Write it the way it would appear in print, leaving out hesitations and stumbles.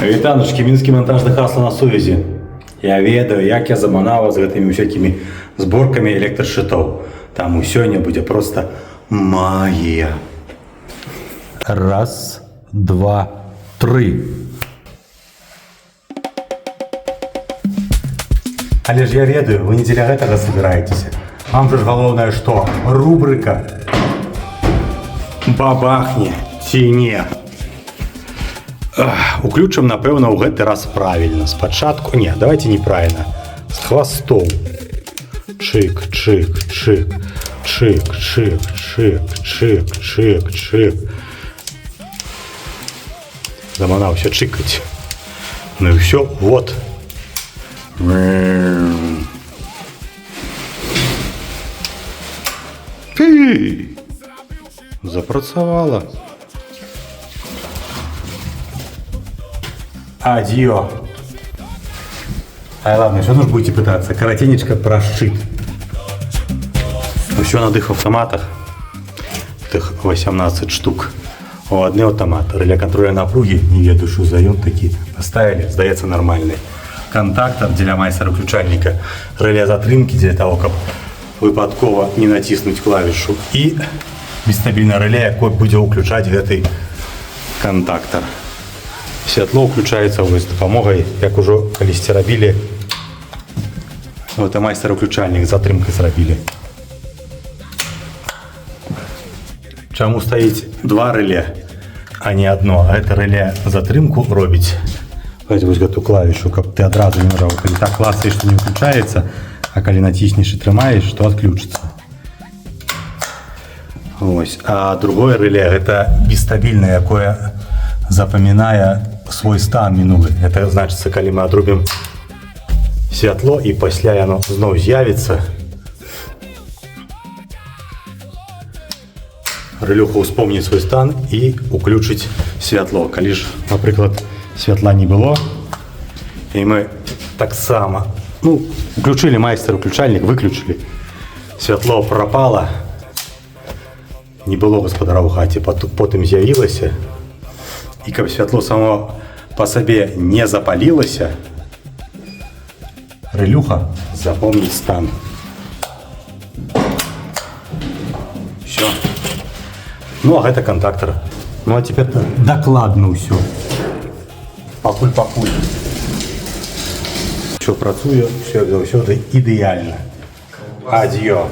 Вітаночки, мінський монтажний хасл на сувязі. Я ведаю, як я заманала з гэтымі всякими зборками электрашитов. Там сёння будзе просто магія. Раз, два, три. Але ж я ведаю, вы не дзеля гэтага собираетесь. Вам же ж галоўнае што? Рубрика бабахне ці не. Уключым, напэўна, ў гэты раз правільна. Спачатку... Не, давайте неправільна. З хвастом. Чык, чык, чык. Чык, чык, чык, чык, чык, чык. Заманаўся чыкаць. Ну і ўсё, вот. Ты! Запрацавала. Адьё. Ай, ладно, что нужно будете пытаться? Коротенечко про щит. Все на дых автоматах. Тых 18 штук. У одни автомат. Реле контроля напруги. Не ведаю, что за ён такі. Поставили, здаецца нормальный. Контактор для майстра-выключальника. Реле затрымки для того, как выпадково не натиснуть клавишу. И бесстабильное реле, якое будзе ўключаць гэты контактор. Святло ўключаецца з дапамогай, як ужо калісьці рабілі. Вот і майстар-выключальнік з затрымкай зрабілі. Чаму стаіць два рэле, а не одно? Гэта рэле затрымку робіць. Вось гэту клавішу, каб ты адразу не нажаў. Калі так клацаеш, што не выключаецца, а калі націснеш і трымаеш, то адключыцца. Ось. А другое рэле гэта бесстабільнае, якое запамінае свой стан мінулы. Это значыцца, калі мы адрубім святло і пасля яно зноў з'явіцца, рэлюха ўспомніць свой стан і уключыць святло. Калі ж, напрыклад, святла не было, і мы таксама уключылі майстар-выключальнік, выключылі, святло прапала, не было гаспадара ў хаце, потым з'явілася. І каб святло само по сабе не запалілася, рэлюха запомніць стан. Все. Ну а гэта контактор. Ну а теперь дакладна ўсё. Пакуль. Все працуе, все як заўсёды ідэальна. Адьё.